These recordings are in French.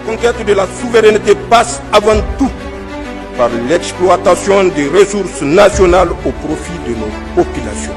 conquête de la souveraineté passe avant tout par l'exploitation des ressources nationales au profit de nos populations.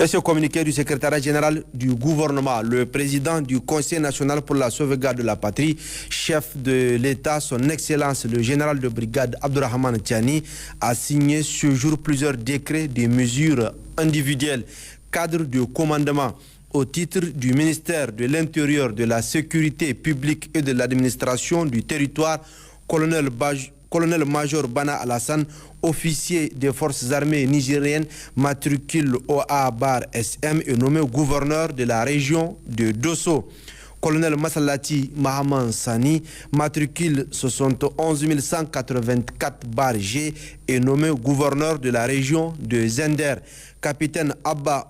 Et ce communiqué du secrétariat général du gouvernement, le président du Conseil national pour la sauvegarde de la patrie, chef de l'État, son Excellence le général de brigade Abdourahmane Tiani, a signé ce jour plusieurs décrets des mesures individuelles, cadres de commandement au titre du ministère de l'Intérieur, de la Sécurité publique et de l'administration du territoire, colonel-major Bana Alassane, officier des forces armées nigériennes, matricule OA-SM et nommé gouverneur de la région de Dosso. Colonel Masalati Mahaman Sani, matricule 71 184-G et nommé gouverneur de la région de Zender. Capitaine Abba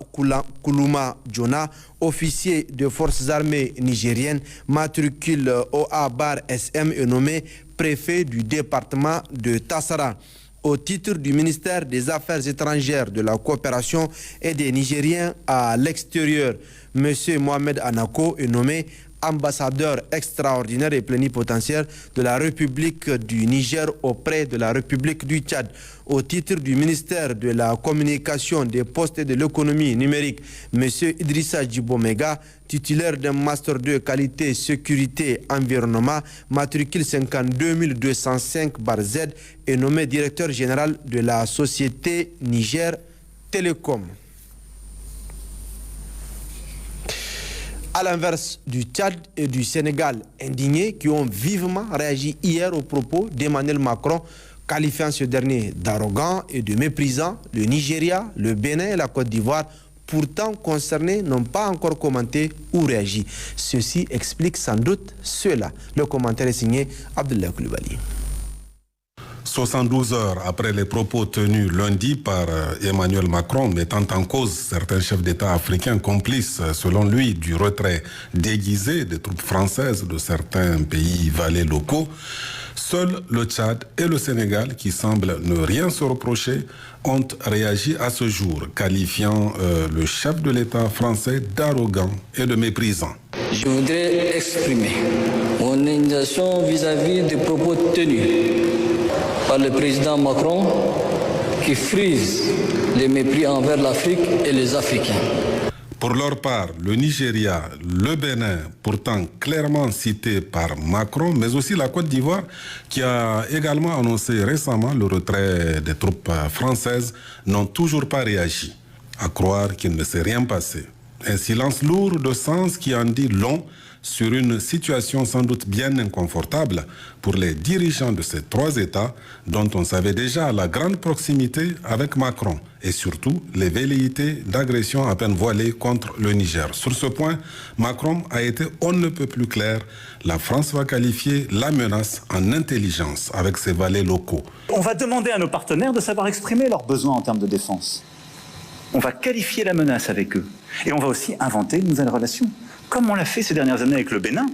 Koulouma Djona, officier des forces armées nigériennes, matricule OA-SM et nommé préfet du département de Tassara. Au titre du ministère des Affaires étrangères, de la coopération et des Nigériens à l'extérieur, M. Mohamed Anako est nommé ambassadeur extraordinaire et plénipotentiaire de la République du Niger auprès de la République du Tchad. Au titre du ministère de la Communication, des Postes et de l'économie numérique, M. Idrissa Djibomega, titulaire d'un Master 2 qualité, sécurité, environnement, matricule 52205-Z, est nommé directeur général de la société Niger Télécom. À l'inverse du Tchad et du Sénégal, indignés qui ont vivement réagi hier aux propos d'Emmanuel Macron, qualifiant ce dernier d'arrogant et de méprisant, le Nigeria, le Bénin et la Côte d'Ivoire, pourtant concernés, n'ont pas encore commenté ou réagi. Ceci explique sans doute cela. Le commentaire est signé Abdoulaye Koulibaly. 72 heures après les propos tenus lundi par Emmanuel Macron mettant en cause certains chefs d'État africains complices, selon lui, du retrait déguisé des troupes françaises de certains pays valets locaux, seuls le Tchad et le Sénégal, qui semblent ne rien se reprocher, ont réagi à ce jour, qualifiant le chef de l'État français d'arrogant et de méprisant. Je voudrais exprimer mon indignation vis-à-vis des propos tenus par le président Macron qui frise les mépris envers l'Afrique et les Africains. Pour leur part, le Nigeria, le Bénin, pourtant clairement cité par Macron, mais aussi la Côte d'Ivoire, qui a également annoncé récemment le retrait des troupes françaises, n'ont toujours pas réagi, à croire qu'il ne s'est rien passé. Un silence lourd de sens qui en dit long sur une situation sans doute bien inconfortable pour les dirigeants de ces trois États dont on savait déjà la grande proximité avec Macron et surtout les velléités d'agression à peine voilées contre le Niger. Sur ce point, Macron a été on ne peut plus clair. La France va qualifier la menace en intelligence avec ses valets locaux. On va demander à nos partenaires de savoir exprimer leurs besoins en termes de défense. On va qualifier la menace avec eux. Et on va aussi inventer de nouvelles relations. Comme on l'a fait ces dernières années avec le Bénin,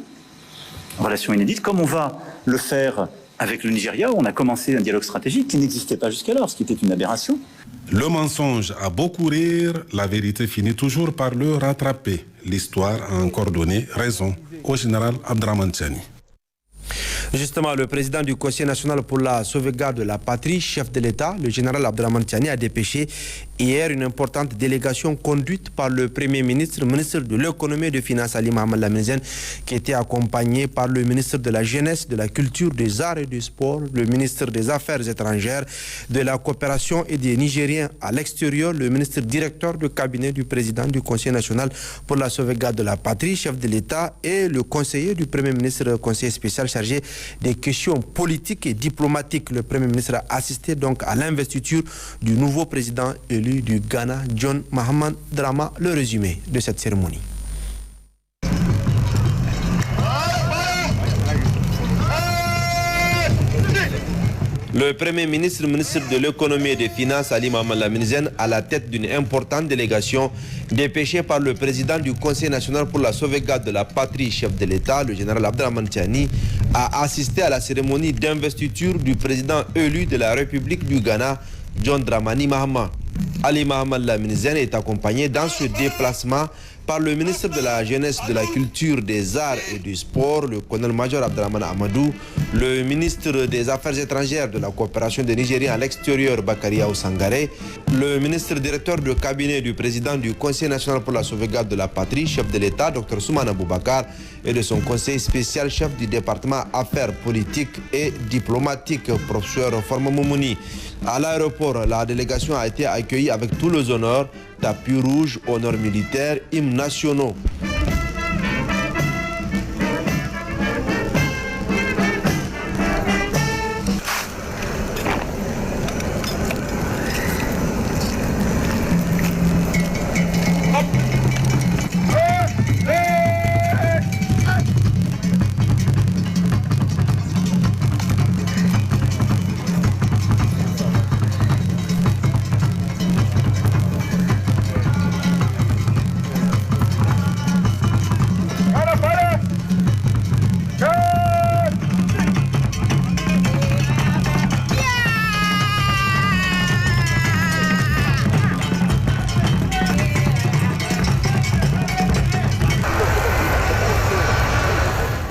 relation inédite, comme on va le faire avec le Nigeria, où on a commencé un dialogue stratégique qui n'existait pas jusqu'alors, ce qui était une aberration. Le mensonge a beau courir, la vérité finit toujours par le rattraper. L'histoire a encore donné raison au général Abdourahmane Tiani. Justement, le président du Conseil national pour la sauvegarde de la patrie, chef de l'État, le général Abdourahmane Tiani, a dépêché hier une importante délégation conduite par le Premier ministre, ministre de l'économie et des finances Ali Mohamed Lamine, qui était accompagné par le ministre de la jeunesse, de la culture, des arts et du sport, le ministre des Affaires étrangères, de la coopération et des Nigériens à l'extérieur, le ministre directeur de cabinet du président du Conseil national pour la sauvegarde de la patrie, chef de l'État, et le conseiller du Premier ministre, conseiller spécial chargé des questions politiques et diplomatiques. Le Premier ministre a assisté donc à l'investiture du nouveau président élu du Ghana, John Mahama Dramani. Le résumé de cette cérémonie. Le Premier ministre, ministre de l'économie et des finances, Ali Mohamed Lamine, à la tête d'une importante délégation dépêchée par le président du Conseil national pour la sauvegarde de la patrie, chef de l'État, le général Abdourahmane Tiani, a assisté à la cérémonie d'investiture du président élu de la République du Ghana, John Dramani Mahama. Ali Mohamed Lamine Zen est accompagné dans ce déplacement par le ministre de la Jeunesse, de la Culture, des Arts et du Sport, le colonel-major Abdrahmane Amadou, le ministre des Affaires étrangères, de la coopération des Nigériens à l'extérieur, Bakaria Ousangaré, le ministre directeur de cabinet du président du Conseil national pour la sauvegarde de la patrie, chef de l'État, Dr Soumana Boubacar, et de son conseil spécial, chef du département Affaires politiques et diplomatiques, professeur Forma Moumouni. À l'aéroport, la délégation a été accueillie avec tous les honneurs, tapis rouge, honneurs militaires, hymnes nationaux.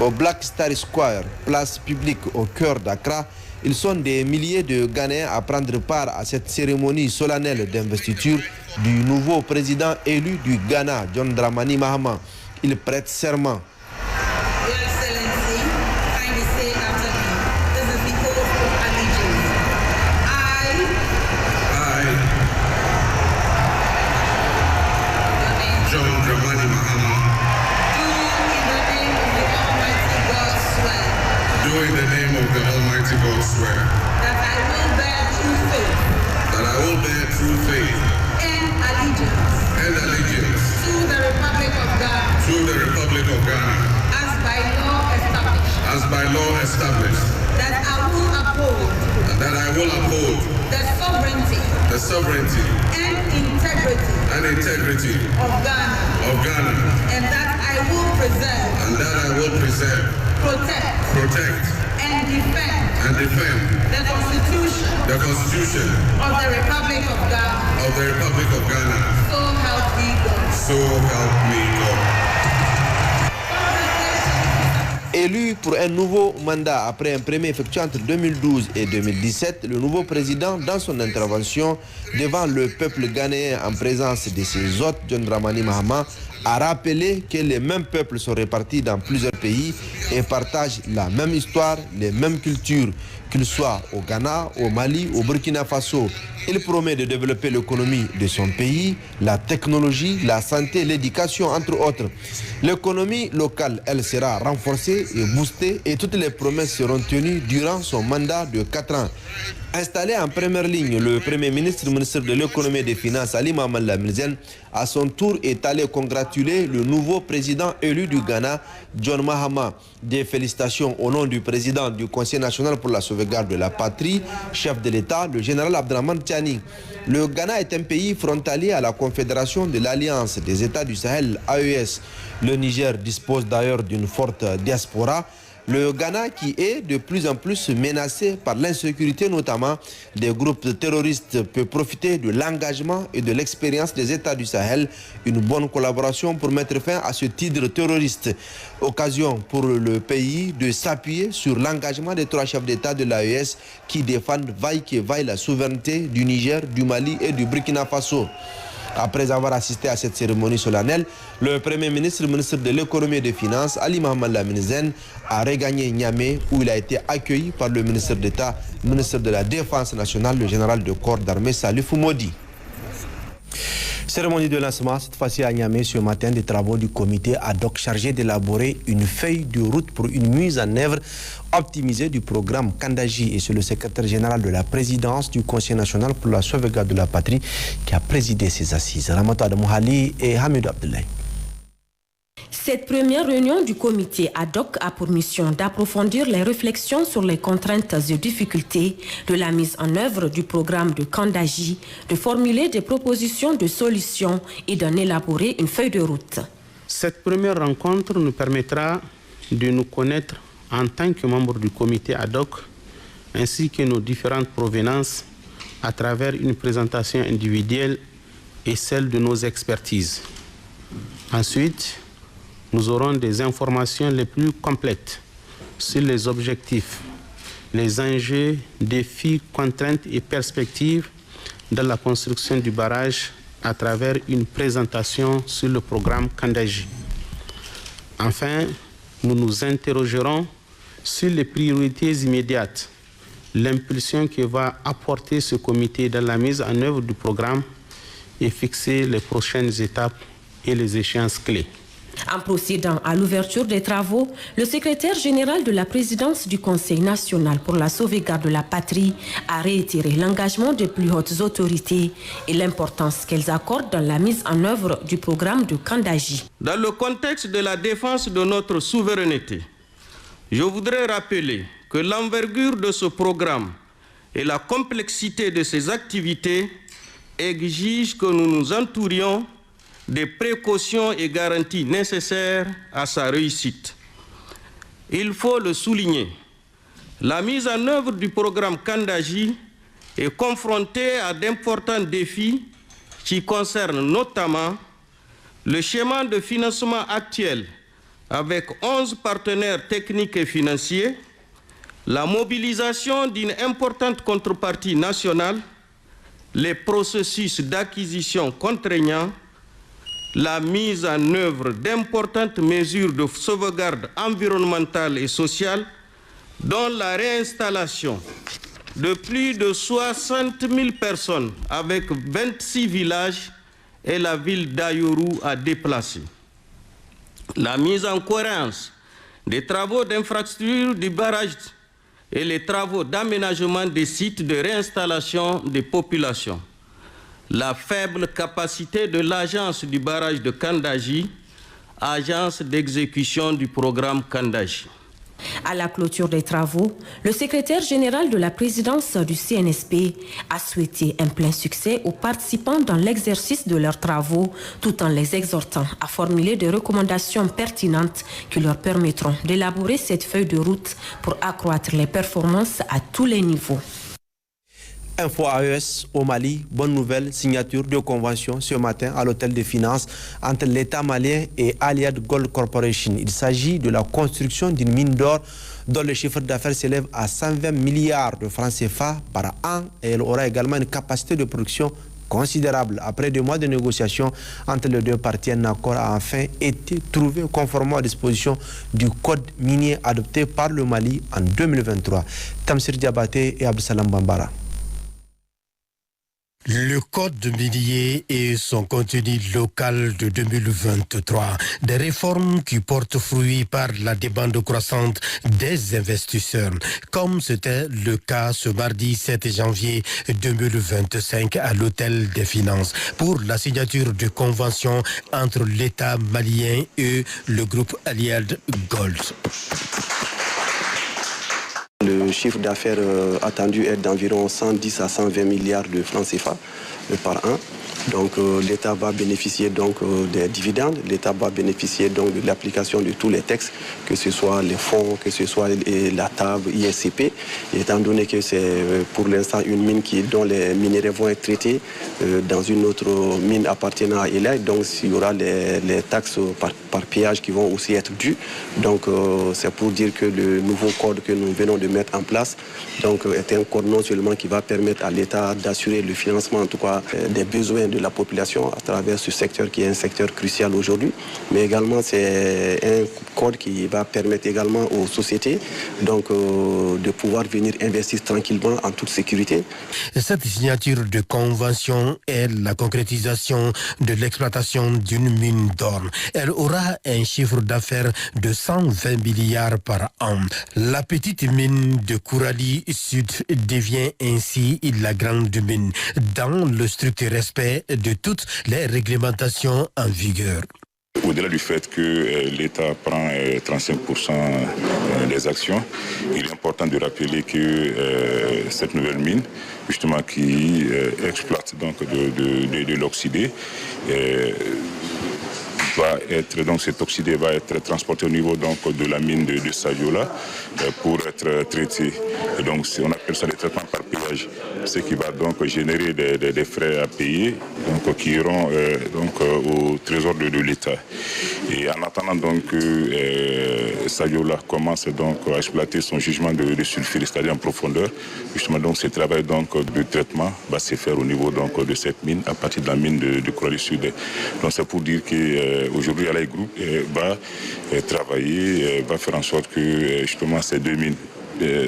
Au Black Star Square, place publique au cœur d'Accra, ils sont des milliers de Ghanéens à prendre part à cette cérémonie solennelle d'investiture du nouveau président élu du Ghana, John Dramani Mahama. Il prête serment. In the name of the Almighty God swear that I will bear true faith, and allegiance to the Republic of Ghana, as by law established, that I will uphold the sovereignty and integrity of Ghana, and that I will preserve, protect and defend the Constitution of the Republic of Ghana. So help me God. Élu pour un nouveau mandat après un premier effectué entre 2012 et 2017, le nouveau président, dans son intervention devant le peuple ghanéen en présence de ses hôtes, John Dramani Mahama, a rappelé que les mêmes peuples sont répartis dans plusieurs pays et partagent la même histoire, les mêmes cultures, qu'ils soient au Ghana, au Mali, au Burkina Faso. Il promet de développer l'économie de son pays, la technologie, la santé, l'éducation, entre autres. L'économie locale, elle, sera renforcée et boostée et toutes les promesses seront tenues durant son mandat de 4 ans. Installé en première ligne, le Premier ministre, ministre de l'économie et des finances, Ali Mohamed Lamine Zen, à son tour est allé congratuler le nouveau président élu du Ghana, John Mahama. Des félicitations au nom du président du Conseil national pour la sauvegarde de la patrie, chef de l'État, le général Abdrahmane Tiani. Le Ghana est un pays frontalier à la Confédération de l'Alliance des États du Sahel, AES. Le Niger dispose d'ailleurs d'une forte diaspora. Le Ghana qui est de plus en plus menacé par l'insécurité, notamment des groupes terroristes, peut profiter de l'engagement et de l'expérience des États du Sahel. Une bonne collaboration pour mettre fin à ce tigre terroriste. Occasion pour le pays de s'appuyer sur l'engagement des 3 chefs d'État de l'AES qui défendent vaille que vaille la souveraineté du Niger, du Mali et du Burkina Faso. Après avoir assisté à cette cérémonie solennelle, le Premier ministre, ministre de l'économie et des finances, Ali Mohamed Lamine Zen, a regagné Niamey où il a été accueilli par le ministre d'État, ministre de la Défense nationale, le général de corps d'armée Salif Modi. Cérémonie de lancement, cette fois-ci à Niamey, ce matin, des travaux du comité ad hoc chargé d'élaborer une feuille de route pour une mise en œuvre optimisée du programme Kandaji. Et c'est le secrétaire général de la présidence du Conseil national pour la sauvegarde de la patrie qui a présidé ces assises. Ramatou Adamouhali et Hamidou Abdoulaye. Cette première réunion du comité ad hoc a pour mission d'approfondir les réflexions sur les contraintes et difficultés de la mise en œuvre du programme de Kandaji, de formuler des propositions de solutions et d'en élaborer une feuille de route. Cette première rencontre nous permettra de nous connaître en tant que membres du comité ad hoc, ainsi que nos différentes provenances à travers une présentation individuelle et celle de nos expertises. Ensuite, nous aurons des informations les plus complètes sur les objectifs, les enjeux, défis, contraintes et perspectives de la construction du barrage à travers une présentation sur le programme Kandaji. Enfin, nous nous interrogerons sur les priorités immédiates, l'impulsion que va apporter ce comité dans la mise en œuvre du programme et fixer les prochaines étapes et les échéances clés. En procédant à l'ouverture des travaux, le secrétaire général de la présidence du Conseil national pour la sauvegarde de la patrie a réitéré l'engagement des plus hautes autorités et l'importance qu'elles accordent dans la mise en œuvre du programme de Kandaji. Dans le contexte de la défense de notre souveraineté, je voudrais rappeler que l'envergure de ce programme et la complexité de ses activités exigent que nous nous entourions des précautions et garanties nécessaires à sa réussite. Il faut le souligner, la mise en œuvre du programme Kandaji est confrontée à d'importants défis qui concernent notamment le schéma de financement actuel avec 11 partenaires techniques et financiers, la mobilisation d'une importante contrepartie nationale, les processus d'acquisition contraignants, la mise en œuvre d'importantes mesures de sauvegarde environnementale et sociale, dont la réinstallation de plus de 60 000 personnes avec 26 villages et la ville d'Ayoru à déplacer. La mise en cohérence des travaux d'infrastructure du barrage et les travaux d'aménagement des sites de réinstallation des populations. La faible capacité de l'agence du barrage de Kandaji, agence d'exécution du programme Kandaji. À la clôture des travaux, le secrétaire général de la présidence du CNSP a souhaité un plein succès aux participants dans l'exercice de leurs travaux, tout en les exhortant à formuler des recommandations pertinentes qui leur permettront d'élaborer cette feuille de route pour accroître les performances à tous les niveaux. Info AES au Mali, bonne nouvelle, signature de convention ce matin à l'hôtel des finances entre l'État malien et Allied Gold Corporation. Il s'agit de la construction d'une mine d'or dont le chiffre d'affaires s'élève à 120 milliards de francs CFA par an et elle aura également une capacité de production considérable. Après 2 mois de négociations entre les deux parties, un accord a enfin été trouvé conformément aux dispositions du code minier adopté par le Mali en 2023. Tamsir Diabaté et Abdesalam Bambara. Le code minier et son contenu local de 2023, des réformes qui portent fruit par la demande croissante des investisseurs, comme c'était le cas ce mardi 7 janvier 2025 à l'hôtel des finances pour la signature de convention entre l'État malien et le groupe Allied Gold. Le chiffre d'affaires attendu est d'environ 110 à 120 milliards de francs CFA par an. Donc l'État va bénéficier donc des dividendes, l'État va bénéficier donc de l'application de tous les textes, que ce soit les fonds, que ce soit la table ISCP, étant donné que c'est pour l'instant une mine dont les minéraux vont être traités dans une autre mine appartenant à ELA, donc il y aura les taxes par péage qui vont aussi être dues. Donc c'est pour dire que le nouveau code que nous venons de mettre en place donc, est un code non seulement qui va permettre à l'État d'assurer le financement en tout cas des besoins de la population à travers ce secteur qui est un secteur crucial aujourd'hui, mais également c'est un code qui va permettre également aux sociétés donc, de pouvoir venir investir tranquillement en toute sécurité. Cette signature de convention est la concrétisation de l'exploitation d'une mine d'or. Elle aura un chiffre d'affaires de 120 milliards par an. La petite mine de Kourali Sud devient ainsi la grande mine dans le strict respect de toutes les réglementations en vigueur. Au-delà du fait que l'État prend 35% des actions, il est important de rappeler que cette nouvelle mine, justement qui exploite donc de l'oxydé, cet oxydé va être transporté au niveau donc, de la mine de Sadiola pour être traité. Et donc on appelle ça le traitement par péage, ce qui va donc générer des frais à payer donc, qui iront au trésor de l'État. Et en attendant donc que Sadiola commence donc à exploiter son jugement de sulfure, c'est-à-dire en profondeur, justement donc ce travail donc de traitement va se faire au niveau donc de cette mine à partir de la mine de Corée Sud. Donc c'est pour dire qu'aujourd'hui Alay Group va travailler, va faire en sorte que justement ces deux mines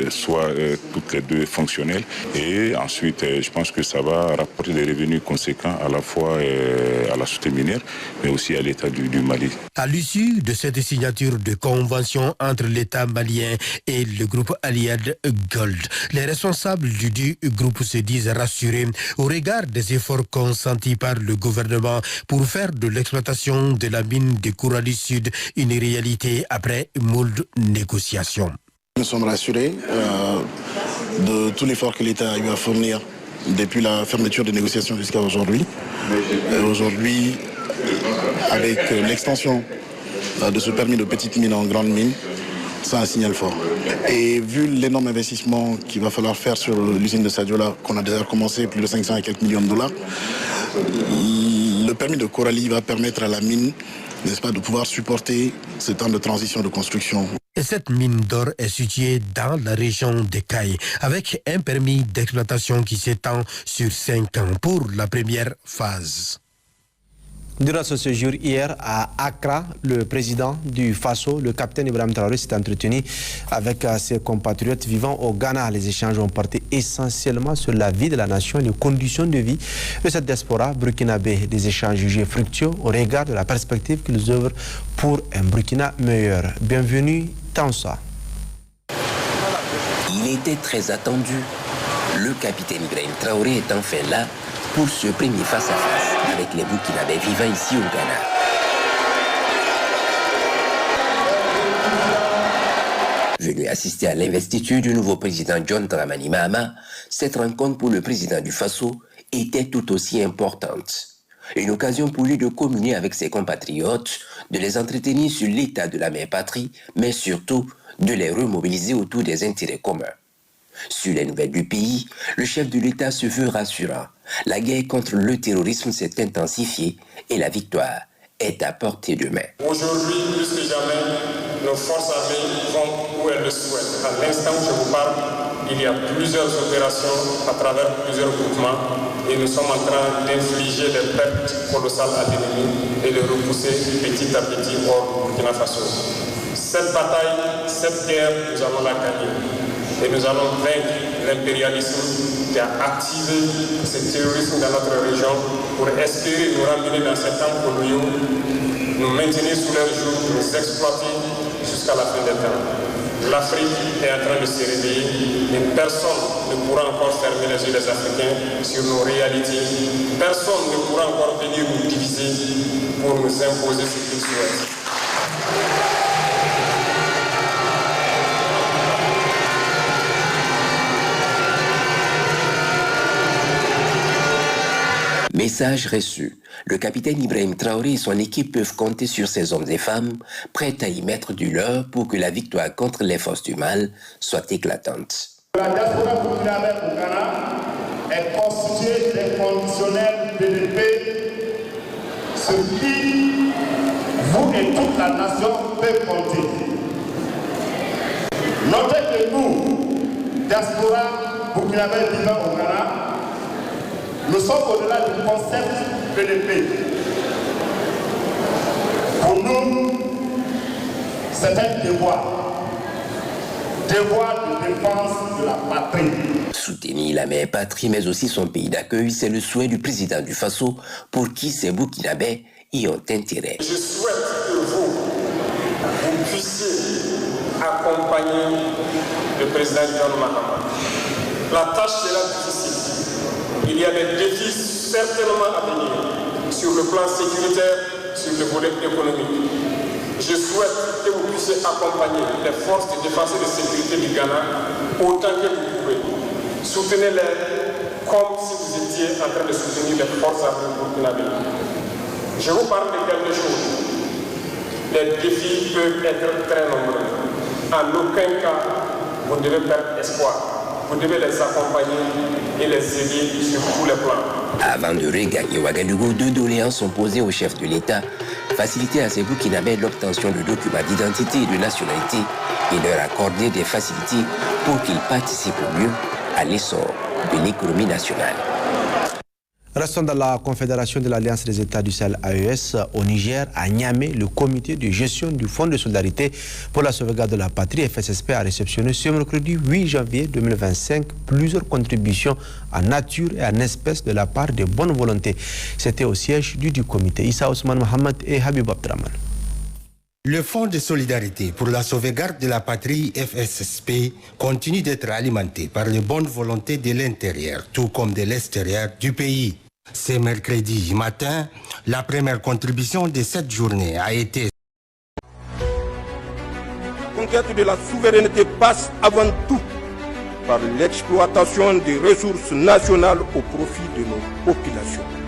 soient toutes les deux fonctionnelles et ensuite je pense que ça va rapporter des revenus conséquents à la fois à la société minière mais aussi à l'État du Mali. À l'issue de cette signature de convention entre l'État malien et le groupe Allied Gold, les responsables du groupe se disent rassurés au regard des efforts consentis par le gouvernement pour faire de l'exploitation de la mine de Corée Sud une réalité après moult négociations. Nous sommes rassurés de tout l'effort que l'État a eu à fournir depuis la fermeture des négociations jusqu'à aujourd'hui. Aujourd'hui, avec l'extension de ce permis de petite mine en grande mine, c'est un signal fort. Et vu l'énorme investissement qu'il va falloir faire sur l'usine de Sadiola, qu'on a déjà commencé, plus de 500 et quelques millions de dollars, le permis de Coralie va permettre à la mine, n'est-ce pas, de pouvoir supporter ce temps de transition de construction. Et cette mine d'or est située dans la région de Caille, avec un permis d'exploitation qui s'étend sur 5 ans pour la première phase. Durant ce séjour hier à Accra, le président du Faso, le capitaine Ibrahim Traoré, s'est entretenu avec ses compatriotes vivant au Ghana. Les échanges ont porté essentiellement sur la vie de la nation et les conditions de vie de cette diaspora burkinabé. Des échanges jugés fructueux au regard de la perspective qu'ils œuvrent pour un Burkina meilleur. Bienvenue, Tansa. Il était très attendu. Le capitaine Ibrahim Traoré est enfin là pour ce premier face-à-face avec les Burkinabés vivant ici au Ghana. Venu assister à l'investiture du nouveau président John Dramani Mahama, cette rencontre pour le président du Faso était tout aussi importante. Une occasion pour lui de communier avec ses compatriotes, de les entretenir sur l'état de la mère patrie, mais surtout de les remobiliser autour des intérêts communs. Sur les nouvelles du pays, le chef de l'État se veut rassurant. La guerre contre le terrorisme s'est intensifiée et la victoire est à portée de main. Aujourd'hui, plus que jamais, nos forces armées vont où elles le souhaitent. À l'instant où je vous parle, il y a plusieurs opérations à travers plusieurs groupements et nous sommes en train d'infliger des pertes colossales à l'ennemi et de repousser petit à petit hors du Burkina Faso. Cette bataille, cette guerre, nous allons la gagner. Et nous allons vaincre l'impérialisme qui a activé ce terrorisme dans notre région pour espérer nous ramener dans ces temps coloniaux, nous maintenir sous leurs joues, nous exploiter jusqu'à la fin des temps. L'Afrique est en train de se réveiller et personne ne pourra encore fermer les yeux des Africains sur nos réalités. Personne ne pourra encore venir nous diviser pour nous imposer ce qu'ils souhaitent. Message reçu. Le capitaine Ibrahim Traoré et son équipe peuvent compter sur ces hommes et femmes prêts à y mettre du leur pour que la victoire contre les forces du mal soit éclatante. La diaspora burkinabé au Ghana est constituée d'inconditionnels BDP, ce qui, vous et toute la nation, peut compter. Notez que nous, diaspora burkinabé vivant au Ghana, nous sommes au-delà du concept BDP. Pour nous, c'est un devoir de défense de la patrie. Soutenir la mère patrie, mais aussi son pays d'accueil, c'est le souhait du président du Faso, pour qui ces Burkinabés y ont intérêt. Je souhaite que vous puissiez accompagner le président John Mahama. La tâche sera difficile. Il y a des défis certainement à venir sur le plan sécuritaire, sur le volet économique. Je souhaite que vous puissiez accompagner les forces de défense et de sécurité du Ghana autant que vous pouvez. Soutenez-les comme si vous étiez en train de soutenir les forces armées burkinabées. Je vous parle de quelque chose. les défis peuvent être très nombreux. En aucun cas, vous ne devez perdre espoir. Vous devez les accompagner et les aider sur tous les plans. Avant de regagner Ouagadougou, 2 doléances sont posées au chef de l'État. Faciliter à ces Burkinabés l'obtention de documents d'identité et de nationalité et leur accorder des facilités pour qu'ils participent au mieux à l'essor de l'économie nationale. Restons dans la Confédération de l'Alliance des États du Sahel AES au Niger, à Niamey, le comité de gestion du Fonds de solidarité pour la sauvegarde de la patrie FSSP a réceptionné ce mercredi 8 janvier 2025 plusieurs contributions en nature et en espèces de la part de bonne volonté. C'était au siège du comité. Issa Ousmane Mohamed et Habib Abdraman. Le Fonds de solidarité pour la sauvegarde de la patrie FSSP continue d'être alimenté par les bonnes volontés de l'intérieur, tout comme de l'extérieur du pays. Ce mercredi matin, la première contribution de cette journée a été... La conquête de la souveraineté passe avant tout par l'exploitation des ressources nationales au profit de nos populations.